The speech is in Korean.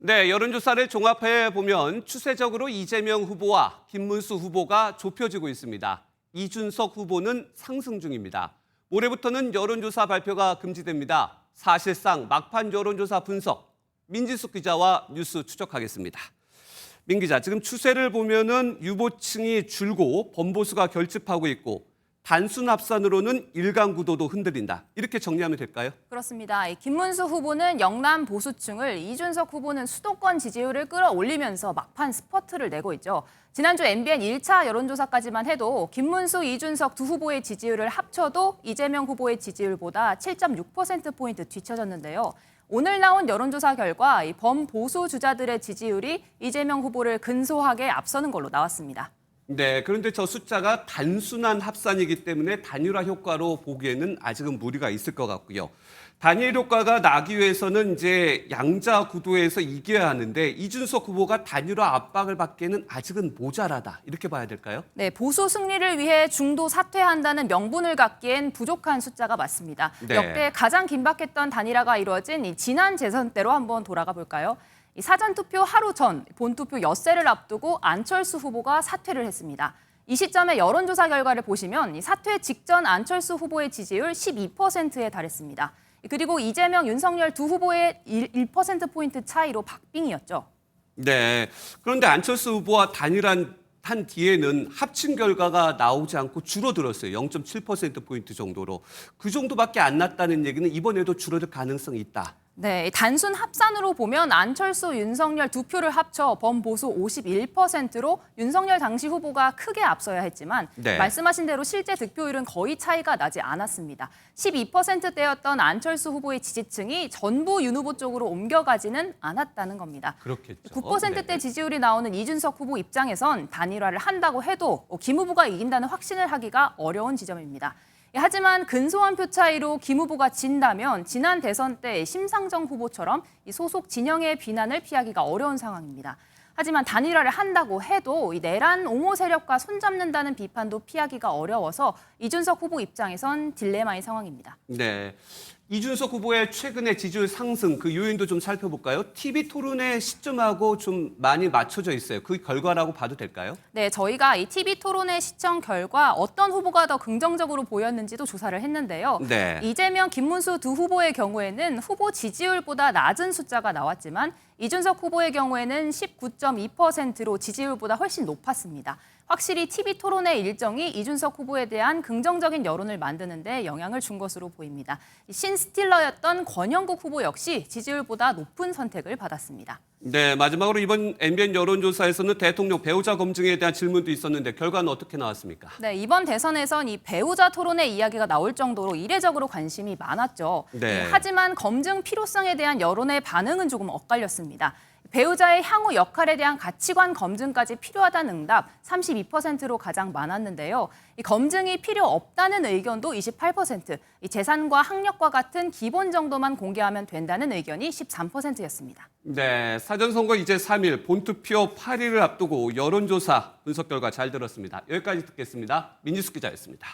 네, 여론조사를 종합해 보면 추세적으로 이재명 후보와 김문수 후보가 좁혀지고 있습니다. 이준석 후보는 상승 중입니다. 모레부터는 여론조사 발표가 금지됩니다. 사실상 막판 여론조사 분석, 민지숙 기자와 뉴스 추적하겠습니다. 민 기자, 지금 추세를 보면은 유보층이 줄고 범보수가 결집하고 있고 단순 합산으로는 일강 구도도 흔들린다. 이렇게 정리하면 될까요? 그렇습니다. 김문수 후보는 영남 보수층을, 이준석 후보는 수도권 지지율을 끌어올리면서 막판 스퍼트를 내고 있죠. 지난주 MBN 1차 여론조사까지만 해도 김문수, 이준석 두 후보의 지지율을 합쳐도 이재명 후보의 지지율보다 7.6%포인트 뒤처졌는데요. 오늘 나온 여론조사 결과 이 범보수 주자들의 지지율이 이재명 후보를 근소하게 앞서는 걸로 나왔습니다. 네, 그런데 저 숫자가 단순한 합산이기 때문에 단일화 효과로 보기에는 아직은 무리가 있을 것 같고요. 단일 효과가 나기 위해서는 이제 양자 구도에서 이겨야 하는데 이준석 후보가 단일화 압박을 받기에는 아직은 모자라다. 이렇게 봐야 될까요? 네, 보수 승리를 위해 중도 사퇴한다는 명분을 갖기엔 부족한 숫자가 맞습니다. 네. 역대 가장 긴박했던 단일화가 이루어진 이 지난 재선 때로 한번 돌아가 볼까요? 이 사전투표 하루 전 본투표 엿새를 앞두고 안철수 후보가 사퇴를 했습니다. 이 시점의 여론조사 결과를 보시면 이 사퇴 직전 안철수 후보의 지지율 12%에 달했습니다. 그리고 이재명, 윤석열 두 후보의 1%포인트 차이로 박빙이었죠. 네, 그런데 안철수 후보와 단일한 한 뒤에는 합친 결과가 나오지 않고 줄어들었어요. 0.7%포인트 정도로. 그 정도밖에 안 났다는 얘기는 이번에도 줄어들 가능성이 있다. 네, 단순 합산으로 보면 안철수, 윤석열 두 표를 합쳐 범보수 51%로 윤석열 당시 후보가 크게 앞서야 했지만 네. 말씀하신 대로 실제 득표율은 거의 차이가 나지 않았습니다. 12%대였던 안철수 후보의 지지층이 전부 윤 후보 쪽으로 옮겨가지는 않았다는 겁니다. 그렇겠죠. 9%대 네. 지지율이 나오는 이준석 후보 입장에선 단일화를 한다고 해도 김 후보가 이긴다는 확신을 하기가 어려운 지점입니다. 하지만 근소한 표 차이로 김 후보가 진다면 지난 대선 때 심상정 후보처럼 이 소속 진영의 비난을 피하기가 어려운 상황입니다. 하지만 단일화를 한다고 해도 이 내란 옹호 세력과 손잡는다는 비판도 피하기가 어려워서 이준석 후보 입장에선 딜레마의 상황입니다. 네. 이준석 후보의 최근의 지지율 상승 그 요인도 좀 살펴볼까요? TV 토론의 시점하고 좀 많이 맞춰져 있어요. 그 결과라고 봐도 될까요? 네, 저희가 이 TV 토론의 시청 결과 어떤 후보가 더 긍정적으로 보였는지도 조사를 했는데요. 네. 이재명, 김문수 두 후보의 경우에는 후보 지지율보다 낮은 숫자가 나왔지만 이준석 후보의 경우에는 19.2%로 지지율보다 훨씬 높았습니다. 확실히 TV 토론의 일정이 이준석 후보에 대한 긍정적인 여론을 만드는 데 영향을 준 것으로 보입니다. 신스틸러였던 권영국 후보 역시 지지율보다 높은 선택을 받았습니다. 네, 마지막으로 이번 MBN 여론조사에서는 대통령 배우자 검증에 대한 질문도 있었는데 결과는 어떻게 나왔습니까? 네, 이번 대선에선 이 배우자 토론의 이야기가 나올 정도로 이례적으로 관심이 많았죠. 네. 하지만 검증 필요성에 대한 여론의 반응은 조금 엇갈렸습니다. 배우자의 향후 역할에 대한 가치관 검증까지 필요하다는 응답 32%로 가장 많았는데요. 이 검증이 필요 없다는 의견도 28%, 이 재산과 학력과 같은 기본 정도만 공개하면 된다는 의견이 13%였습니다. 네, 사전선거 이제 3일, 본투표 8일을 앞두고 여론조사 분석 결과 잘 들었습니다. 여기까지 듣겠습니다. 민지숙 기자였습니다.